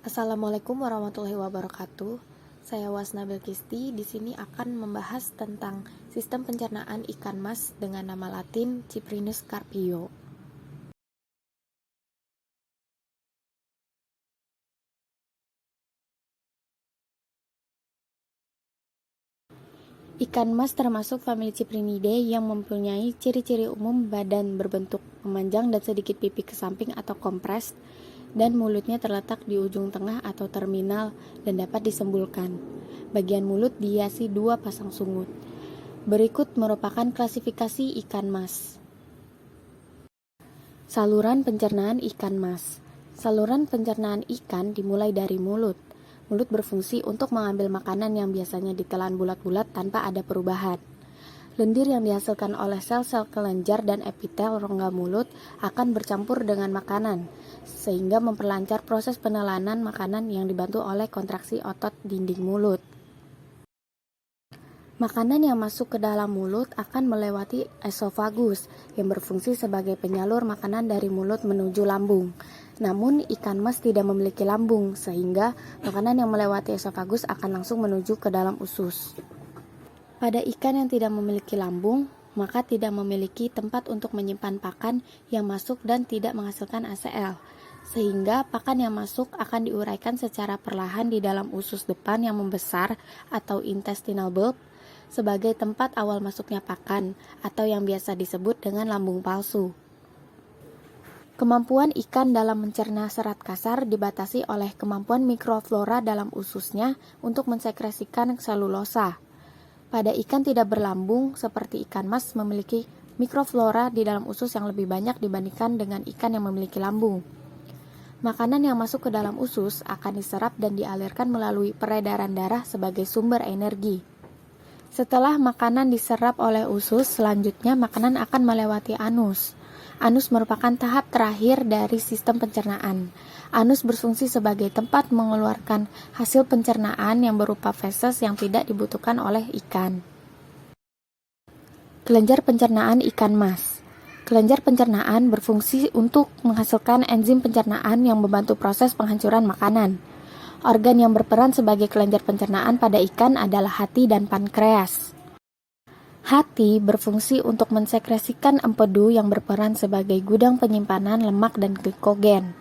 Assalamualaikum warahmatullahi wabarakatuh. Saya Wasna Belkisti. Di sini akan membahas tentang sistem pencernaan ikan mas dengan nama latin Cyprinus carpio. Ikan mas termasuk famili Cyprinidae yang mempunyai ciri-ciri umum badan berbentuk memanjang dan sedikit pipi ke samping atau kompres, dan mulutnya terletak di ujung tengah atau terminal dan dapat disembulkan. Bagian mulut dihiasi 2 pasang sungut. Berikut merupakan klasifikasi ikan mas. Saluran pencernaan ikan mas. Saluran pencernaan ikan dimulai dari mulut. Mulut berfungsi untuk mengambil makanan yang biasanya ditelan bulat-bulat tanpa ada perubahan. Lendir yang dihasilkan oleh sel-sel kelenjar dan epitel rongga mulut akan bercampur dengan makanan, sehingga memperlancar proses penelanan makanan yang dibantu oleh kontraksi otot dinding mulut. Makanan yang masuk ke dalam mulut akan melewati esofagus yang berfungsi sebagai penyalur makanan dari mulut menuju lambung. Namun ikan mas tidak memiliki lambung, sehingga makanan yang melewati esofagus akan langsung menuju ke dalam usus. Pada ikan yang tidak memiliki lambung, maka tidak memiliki tempat untuk menyimpan pakan yang masuk dan tidak menghasilkan ACL, sehingga pakan yang masuk akan diuraikan secara perlahan di dalam usus depan yang membesar atau intestinal bulb sebagai tempat awal masuknya pakan, atau yang biasa disebut dengan lambung palsu. Kemampuan ikan dalam mencerna serat kasar dibatasi oleh kemampuan mikroflora dalam ususnya untuk mensekresikan selulosa. Pada ikan tidak berlambung seperti ikan mas memiliki mikroflora di dalam usus yang lebih banyak dibandingkan dengan ikan yang memiliki lambung. Makanan yang masuk ke dalam usus akan diserap dan dialirkan melalui peredaran darah sebagai sumber energi. Setelah makanan diserap oleh usus, selanjutnya makanan akan melewati anus. Anus merupakan tahap terakhir dari sistem pencernaan. Anus berfungsi sebagai tempat mengeluarkan hasil pencernaan yang berupa feses yang tidak dibutuhkan oleh ikan. Kelenjar pencernaan ikan mas. Kelenjar pencernaan berfungsi untuk menghasilkan enzim pencernaan yang membantu proses penghancuran makanan. Organ yang berperan sebagai kelenjar pencernaan pada ikan adalah hati dan pankreas. Hati berfungsi untuk mensekresikan empedu yang berperan sebagai gudang penyimpanan lemak dan glikogen.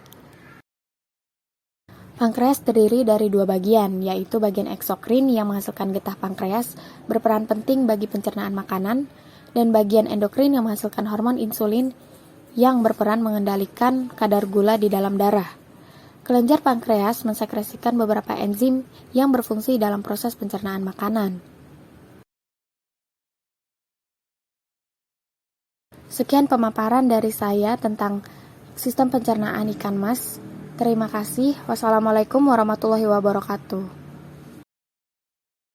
Pankreas terdiri dari 2 bagian, yaitu bagian eksokrin yang menghasilkan getah pankreas berperan penting bagi pencernaan makanan, dan bagian endokrin yang menghasilkan hormon insulin yang berperan mengendalikan kadar gula di dalam darah. Kelenjar pankreas mensekresikan beberapa enzim yang berfungsi dalam proses pencernaan makanan. Sekian pemaparan dari saya tentang sistem pencernaan ikan mas. Terima kasih. Wassalamualaikum warahmatullahi wabarakatuh.